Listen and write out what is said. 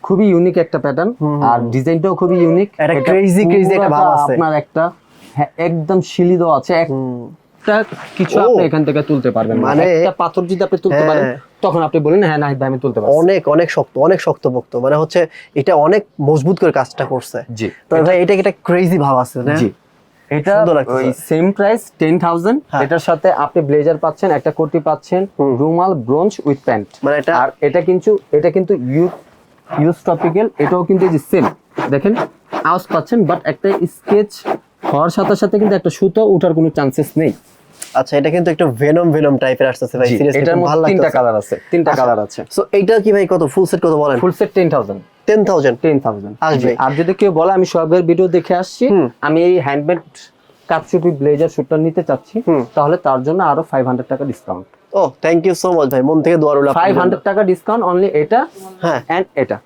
খুবই ইউনিক একটা প্যাটার্ন, আর ডিজাইনটাও খুবই ইউনিক। এটা ক্রেজি একটা ভাব আছে। আপনার একটা একদম শিলি দেওয়া আছে, একটা কিছু আপনি এখান থেকে তুলতে পারবেন, মানে একটা পাথর যদি আপনি তুলতে পারেন তখন আপনি বলেন হ্যাঁ নাহিদ ভাই আমি তুলতে পারছি। অনেক শক্তপোক্ত, মানে হচ্ছে এটা অনেক মজবুত করে কাজটা করছে। জি তো ভাই এটা একটা ক্রেজি ভাব আছে না? জি, এটা ওই সেম প্রাইস 10,000। এটার সাথে আপনি ব্লেজার পাচ্ছেন, একটা কোটি পাচ্ছেন, রুমাল, ব্রোঞ্জ উইথ প্যান্ট। মানে এটা আর এটা কিন্তু ইউজ টপিক্যাল, এটাও কিন্তু এই যে সেম দেখেন আওয়াজ পাচ্ছেন, বাট একটা স্কেচ হওয়ার সাথে সাথে কিন্তু একটা সুতো ওঠার কোনো চান্সেস নেই। আচ্ছা, এটা কিন্তু একটু ভেনম টাইপের আসছে ভাই, সিরিয়াসলি এটার মধ্যে ভালো তিনটা লাগতেছে। কালার আছে, তিনটা কালার আছে। সো এইটা কি ভাই কত, ফুল সেট কত বলেন? Full set 10,000। 10,000 আসবে। আর যদি কেউ বলে আমি সবের ভিডিও দেখে আসছি, আমি এই হ্যান্ডমেড কাটছুপি ব্লেজার শুটটা নিতে চাচ্ছি, তাহলে তার জন্য আরো 500 টাকা ডিসকাউন্ট। ও থ্যাংক ইউ সো মাচ ভাই, মন থেকে দোয়া রইল। 500 টাকা ডিসকাউন্ট অনলি এটা হ্যাঁ এন্ড এটা।